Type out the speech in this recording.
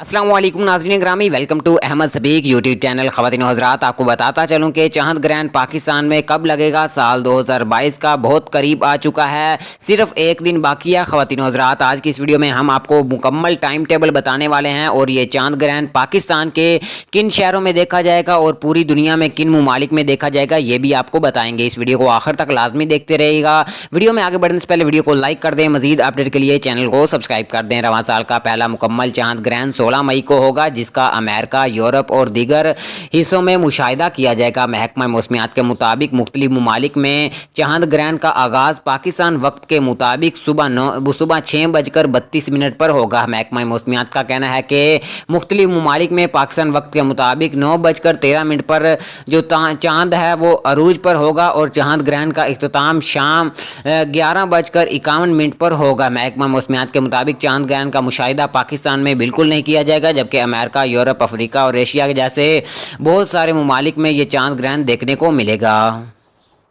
अस्सलाम वालेकुम नाज़रीन ग्रामी, welcome to Ahmad Sabeeq YouTube channel. ख़वातीन हज़रात, आपको बताता चलूं कि चांद ग्रहण पाकिस्तान में कब लगेगा। साल 2022 का बहुत करीब आ चुका है, सिर्फ एक दिन बाकी है। ख़वातीन हज़रात, आज की इस वीडियो में हम आपको मुकम्मल टाइम टेबल बताने वाले हैं और ये चांद ग्रहण पाकिस्तान के किन शहरों में देखा जाएगा और पूरी दुनिया में किन ममालिक में देखा जाएगा, ये भी आपको बताएंगे। इस वीडियो को आखिर तक लाजमी देखते रहिएगा। वीडियो में आगे बढ़ने से पहले वीडियो को लाइक कर दें, मजीद अपडेट के लिए चैनल को सब्सक्राइब कर दें। रवां साल का पहला मुकम्मल चांद ग्रहण 16 मई को होगा, जिसका अमेरिका, यूरोप और दीगर हिस्सों में मुशाहिदा किया जाएगा। महकमा मौसमियात के मुताबिक मुख्तलिफ ममालिक में चांद ग्रहण का आगाज़ पाकिस्तान वक्त के मुताबिक सुबह 6:32 पर होगा। महकमा मौसमियात का कहना है कि मुख्तलिफ ममालिक में पाकिस्तान वक्त के मुताबिक 9:13 पर जो चांद है वो अरूज पर होगा और चांद ग्रहण का इख्तिताम शाम 11:51 पर होगा। महकमा मौसमियात के मुताबिक चांद ग्रहण का मुशाहिदा पाकिस्तान में बिल्कुल नहीं किया जाएगा, जबकि अमेरिका, यूरोप, अफ्रीका और एशिया के जैसे बहुत सारे ममालिक में ये चांद ग्रहण देखने को मिलेगा।